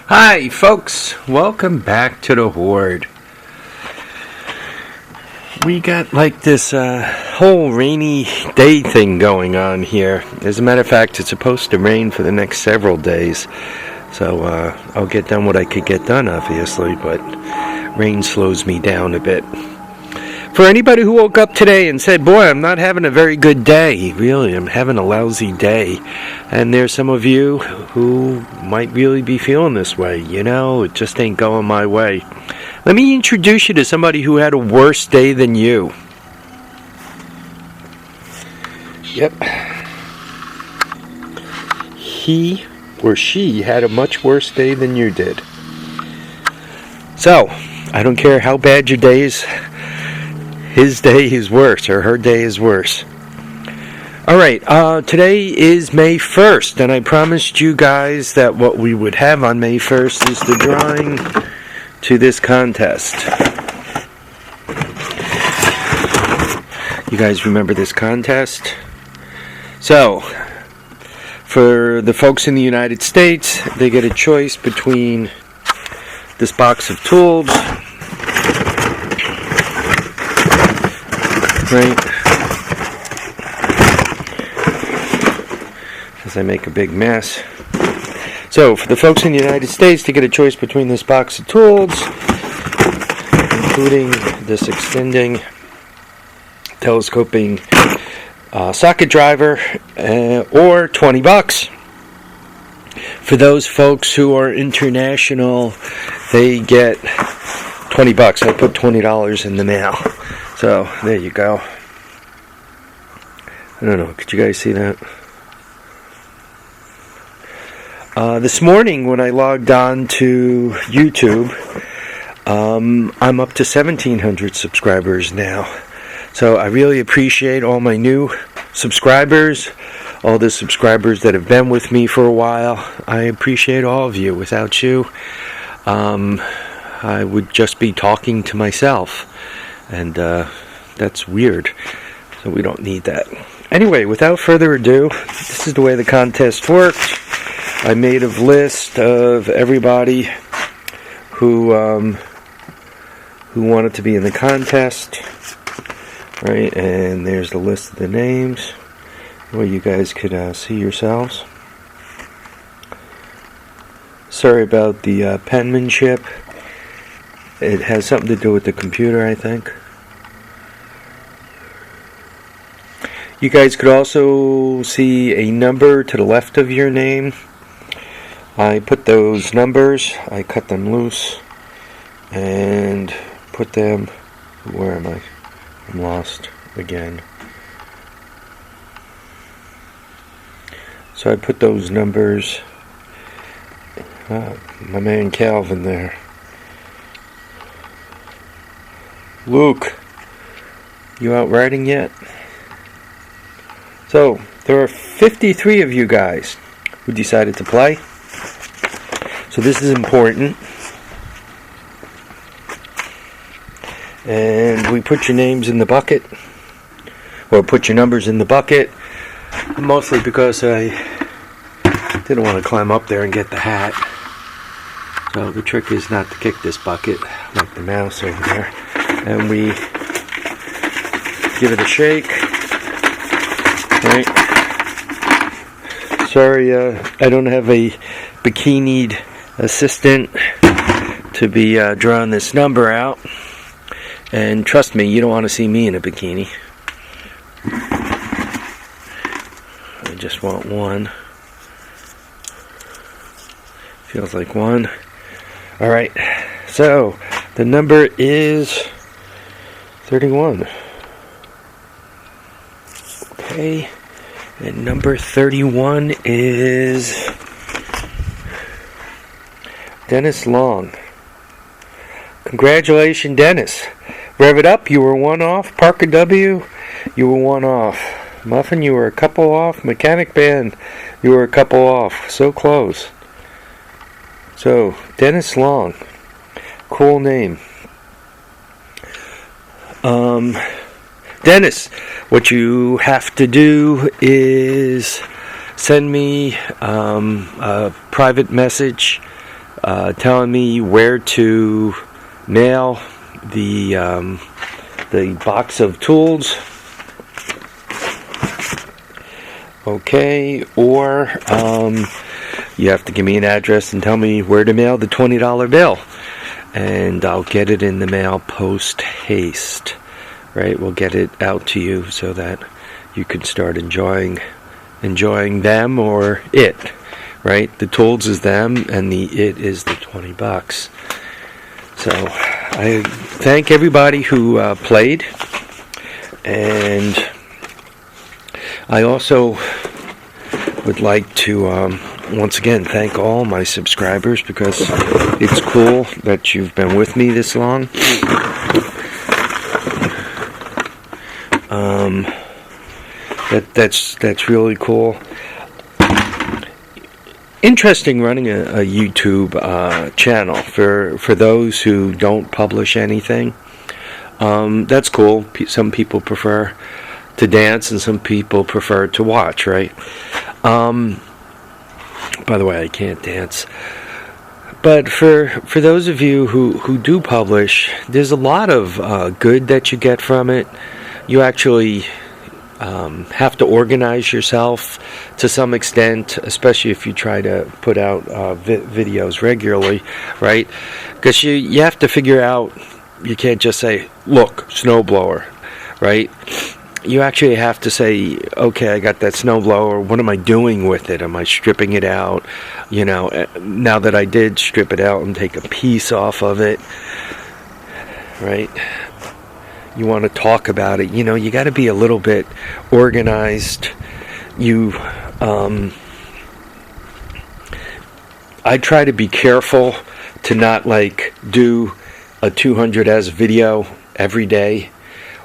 Hi folks, welcome back to the Hoard. We got like this whole rainy day thing going on here. As a matter of fact, it's supposed to rain for the next several days. So I'll get done what I could get done, obviously, but rain slows me down a bit. For anybody who woke up today and said, boy, I'm not having a very good day, really, I'm having a lousy day. And there's some of you who might really be feeling this way. You know, it just ain't going my way. Let me introduce you to somebody who had a worse day than you. Yep. He or she had a much worse day than you did. So, I don't care how bad your day is. His day is worse, or her day is worse. Alright, today is May 1st, and I promised you guys that what we would have on May 1st is the drawing to this contest. You guys remember this contest? So, for the folks in the United States, they get a choice between this box of tools, right? As I make a big mess. So, for the folks in the United States, they get a choice between this box of tools, including this extending, telescoping socket driver, or $20. For those folks who are international, they get $20. I put $20 in the mail. So, there you go. I don't know, could you guys see that? This morning when I logged on to YouTube, I'm up to 1,700 subscribers now. So I really appreciate all my new subscribers, all the subscribers that have been with me for a while. I appreciate all of you. Without you, I would just be talking to myself. And that's weird. So we don't need that. Anyway, without further ado, this is the way the contest worked. I made a list of everybody who wanted to be in the contest. Right, and there's the list of the names. Well, you guys could see yourselves. Sorry about the penmanship. It has something to do with the computer, I think. You guys could also see a number to the left of your name. I put those numbers, I cut them loose, and put them, where am I? I'm lost again. So I put those numbers, my man Calvin there. Luke, you out riding yet? So, there are 53 of you guys who decided to play. So this is important. And we put your names in the bucket. Or put your numbers in the bucket. Mostly because I didn't want to climb up there and get the hat. So the trick is not to kick this bucket like the mouse over there. And we give it a shake. Right. Sorry, I don't have a bikinied assistant to be drawing this number out. And trust me, you don't want to see me in a bikini. I just want one. Feels like one. Alright, so the number is 31. Okay, and number 31 is Dennis Long. Congratulations, Dennis. Rev it up, you were one off. Parker W, you were one off. Muffin, you were a couple off. Mechanic Band, you were a couple off. So close. So, Dennis Long. Cool name. Dennis, what you have to do is send me a private message telling me where to mail the box of tools. Okay, or you have to give me an address and tell me where to mail the $20 bill, and I'll get it in the mail post haste. Right, we'll get it out to you so that you can start enjoying them or it. Right, the tools is them, and the it is the $20. So I thank everybody who played, and I also would like to once again thank all my subscribers, because it's cool that you've been with me this long. That's really cool. Interesting running a YouTube channel for those who don't publish anything. That's cool. Some people prefer to dance and some people prefer to watch, right? By the way, I can't dance. But for those of you who do publish, there's a lot of good that you get from it. You actually have to organize yourself to some extent, especially if you try to put out videos regularly, right? Because you have to figure out, you can't just say, look, snowblower, right? You actually have to say, okay, I got that snowblower, what am I doing with it? Am I stripping it out? You know, now that I did strip it out and take a piece off of it, right? You want to talk about it. You know, you got to be a little bit organized. I try to be careful to not like do a 200s video every day,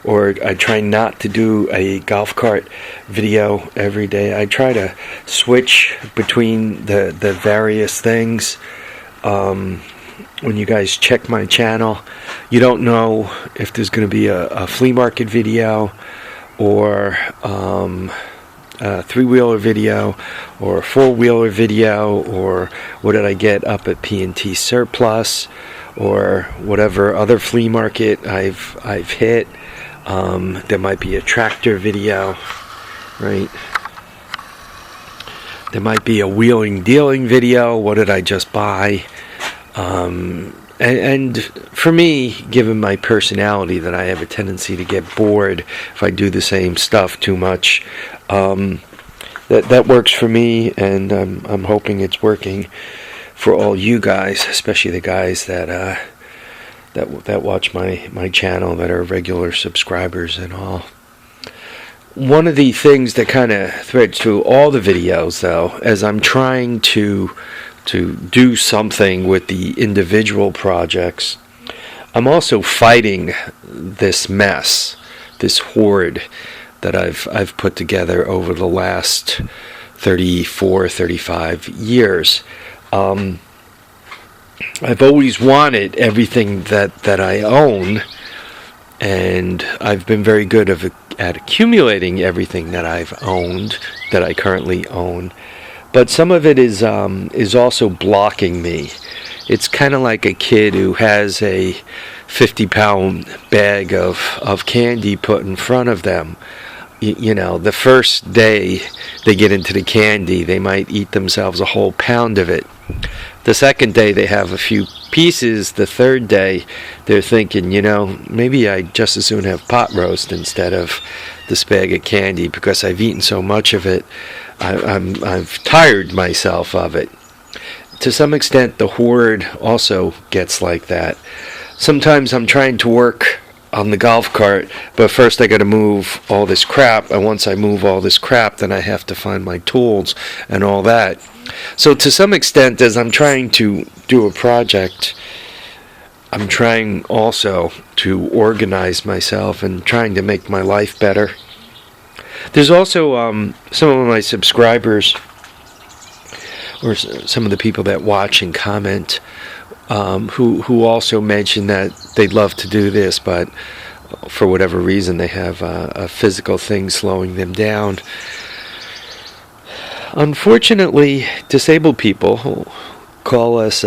or I try not to do a golf cart video every day. I try to switch between the various things. When you guys check my channel, you don't know if there's going to be a flea market video, or a three-wheeler video, or a four-wheeler video, or what did I get up at P&T Surplus, or whatever other flea market I've hit. There might be a tractor video, right? There might be a wheeling dealing video. What did I just buy? And for me, given my personality, that I have a tendency to get bored if I do the same stuff too much, that works for me, and I'm hoping it's working for all you guys, especially the guys that watch my channel, that are regular subscribers and all. One of the things that kind of threads through all the videos, though, as I'm trying to do something with the individual projects, I'm also fighting this mess, this hoard that I've put together over the last 34, 35 years. I've always wanted everything that I own, and I've been very good at accumulating everything that I've owned, that I currently own. But some of it is also blocking me. It's kind of like a kid who has a 50-pound bag of candy put in front of them. You know, the first day they get into the candy, they might eat themselves a whole pound of it. The second day they have a few pieces. The third day they're thinking, you know, maybe I just as soon have pot roast instead of this bag of candy, because I've eaten so much of it. I've tired myself of it. To some extent, the hoard also gets like that. Sometimes I'm trying to work on the golf cart, but first I got to move all this crap, and once I move all this crap, then I have to find my tools and all that. So to some extent, as I'm trying to do a project, I'm trying also to organize myself and trying to make my life better. There's also some of my subscribers, or some of the people that watch and comment, who also mention that they'd love to do this, but for whatever reason they have a physical thing slowing them down. Unfortunately, disabled people call us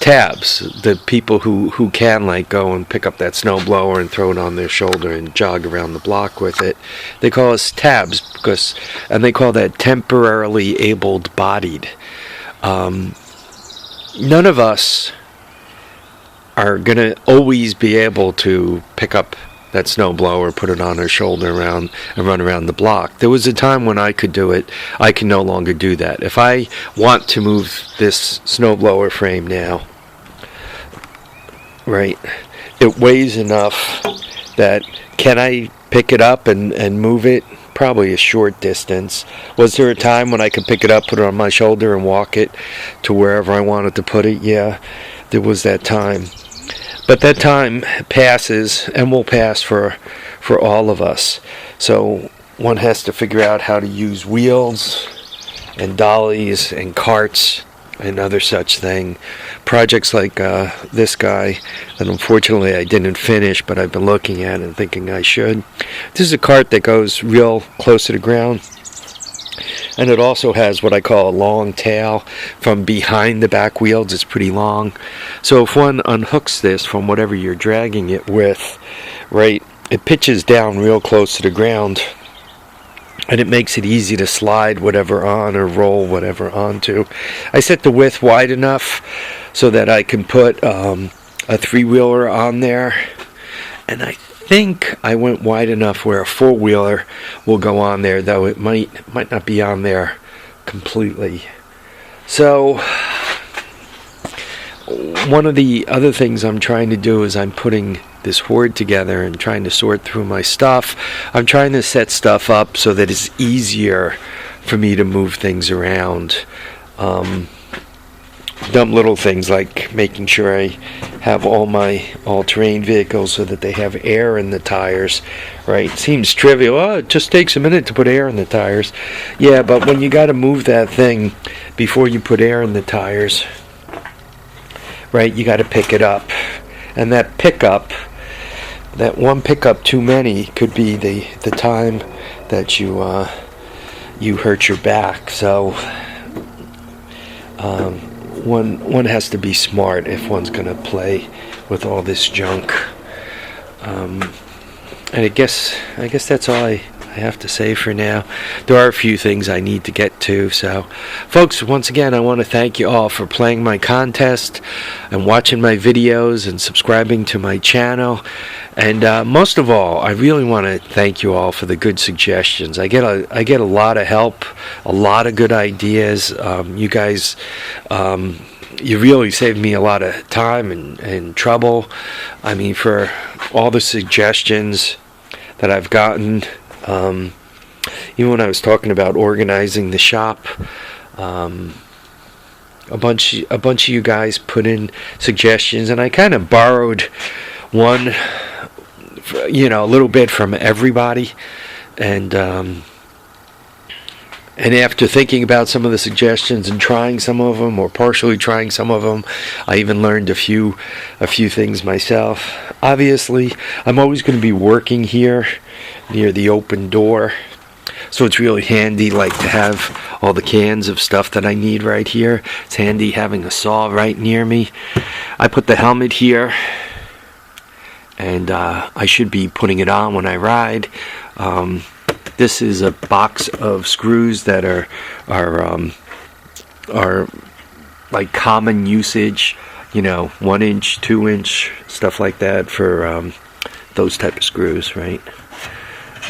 tabs. The people who can like go and pick up that snow blower and throw it on their shoulder and jog around the block with it. They call us tabs and they call that temporarily able-bodied. None of us are going to always be able to pick up that snow blower, put it on our shoulder and run around the block. There was a time when I could do it. I can no longer do that. If I want to move this snow blower frame now, right, it weighs enough that can I pick it up and move it? Probably a short distance. Was there a time when I could pick it up, put it on my shoulder and walk it to wherever I wanted to put it? Yeah, there was that time. But that time passes and will pass for all of us. So one has to figure out how to use wheels and dollies and carts and other such thing. Projects like this guy that unfortunately I didn't finish, but I've been looking at and thinking I should. This is a cart that goes real close to the ground. And it also has what I call a long tail from behind the back wheels. It's pretty long. So if one unhooks this from whatever you're dragging it with, right, it pitches down real close to the ground. And it makes it easy to slide whatever on or roll whatever onto. I set the width wide enough so that I can put a three-wheeler on there. And I think I went wide enough where a four-wheeler will go on there, though it might not be on there completely. So one of the other things I'm trying to do is I'm putting this hoard together and trying to sort through my stuff. I'm trying to set stuff up so that it's easier for me to move things around. Dumb little things like making sure I have all my all-terrain vehicles so that they have air in the tires, right? Seems trivial. Oh, it just takes a minute to put air in the tires. Yeah, but when you got to move that thing before you put air in the tires, right, you got to pick it up. And that pickup, that one pickup too many could be the time that you hurt your back. So one has to be smart if one's going to play with all this junk. And I guess that's all I have to say for now. There are a few things I need to get to. So, folks, once again, I want to thank you all for playing my contest and watching my videos and subscribing to my channel. And most of all, I really want to thank you all for the good suggestions. I get a lot of help, a lot of good ideas. You guys, you really saved me a lot of time and trouble. I mean, for all the suggestions that I've gotten, even when I was talking about organizing the shop, a bunch of you guys put in suggestions, and I kind of borrowed one, a little bit from everybody, and after thinking about some of the suggestions and trying some of them, or partially trying some of them, I even learned a few things myself. Obviously, I'm always going to be working here near the open door, so it's really handy, like, to have all the cans of stuff that I need right here. It's handy having a saw right near me. I put the helmet here, and I should be putting it on when I ride. This is a box of screws that are like common usage, 1 inch, 2 inch, stuff like that, for those type of screws, right?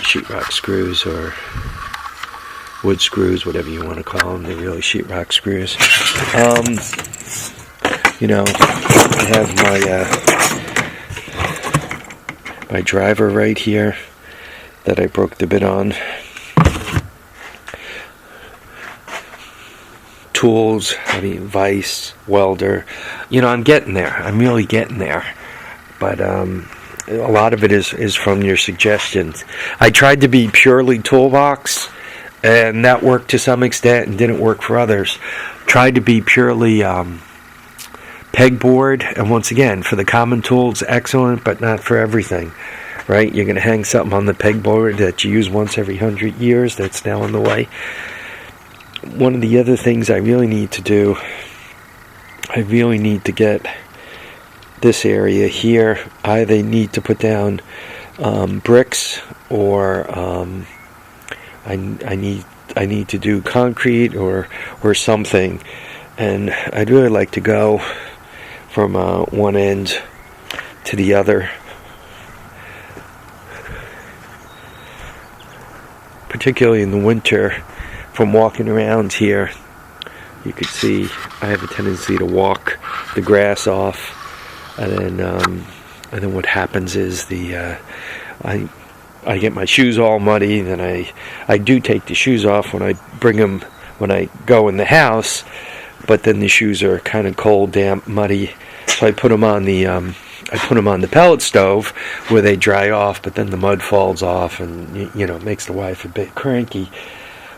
Sheetrock screws or wood screws, whatever you want to call them. They're really sheetrock screws. I have my driver right here that I broke the bit on. Tools, vise, welder. I'm getting there. I'm really getting there. But a lot of it is from your suggestions. I tried to be purely toolbox, and that worked to some extent and didn't work for others. Tried to be purely pegboard, and once again, for the common tools, excellent, but not for everything. Right? You're going to hang something on the pegboard that you use once every 100 years that's now in the way. One of the other things I really need to do I really need to get this area here. I either need to put down bricks, or I need to do concrete or something. And I'd really like to go from one end to the other, particularly in the winter. From walking around here, you could see I have a tendency to walk the grass off, and then what happens is I get my shoes all muddy. Then I do take the shoes off when I bring them, when I go in the house, but then the shoes are kind of cold, damp, muddy, so I put them on the pellet stove where they dry off, but then the mud falls off, and it makes the wife a bit cranky.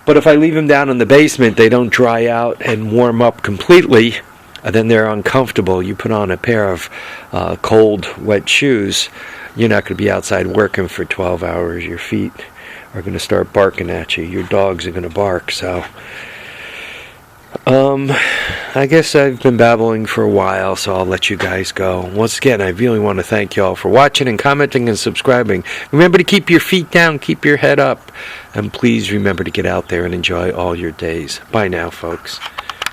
But if I leave them down in the basement, they don't dry out and warm up completely, and then they're uncomfortable. You put on a pair of cold, wet shoes, you're not going to be outside working for 12 hours. Your feet are going to start barking at you. Your dogs are going to bark. So, I guess I've been babbling for a while, so I'll let you guys go. Once again, I really want to thank y'all for watching and commenting and subscribing. Remember to keep your feet down, keep your head up, and please remember to get out there and enjoy all your days. Bye now, folks.